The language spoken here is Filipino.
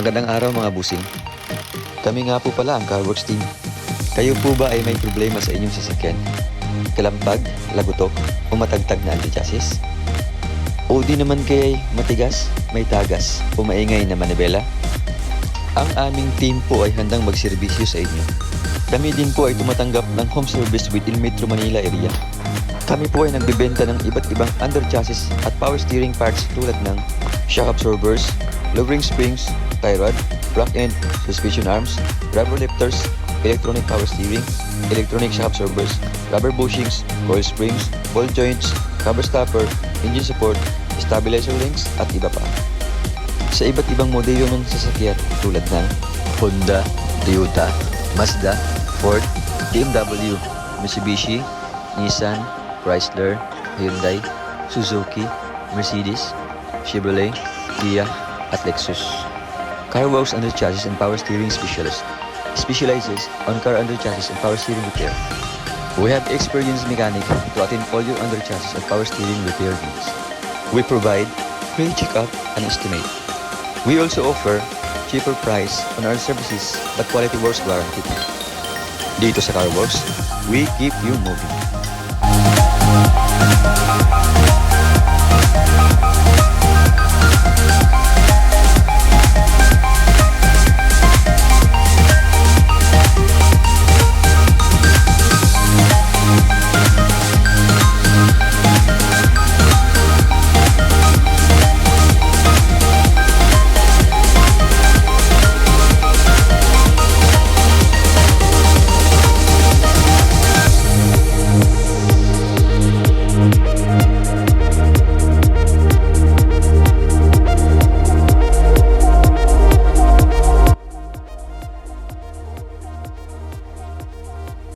Magandang araw mga busing. Kami nga po pala ang Car WorX team. Kayo po ba ay may problema sa inyong sasakyan? Kalampag, lagutok, o matagtag na underchassis? O di naman kaya'y matigas, may tagas, o maingay na manibela? Ang aming team po ay handang magserbisyo sa inyo. Kami din po ay tumatanggap ng home service within Metro Manila area. Kami po ay nagbibenta ng iba't ibang underchassis at power steering parts tulad ng shock absorbers, lowering springs, tie rod, block end, suspension arms, rubber lifters, electronic power steering, electronic shock absorbers, rubber bushings, coil springs, ball joints, cover stopper, engine support, stabilizer links, at iba pa. Sa iba't ibang modelo ng sasakyan tulad ng Honda, Toyota, Mazda, Ford, BMW, Mitsubishi, Nissan, Chrysler, Hyundai, Suzuki, Mercedes, Chevrolet, Kia, at Lexus. Car WorX Underchassis and Power Steering Specialist specializes on car underchassis and power steering repair. We have experienced mechanic to attend all your underchassis and power steering repair needs. We provide free checkup and estimate. We also offer cheaper price on our services but quality works guaranteed. Dito sa Car WorX, we keep you moving.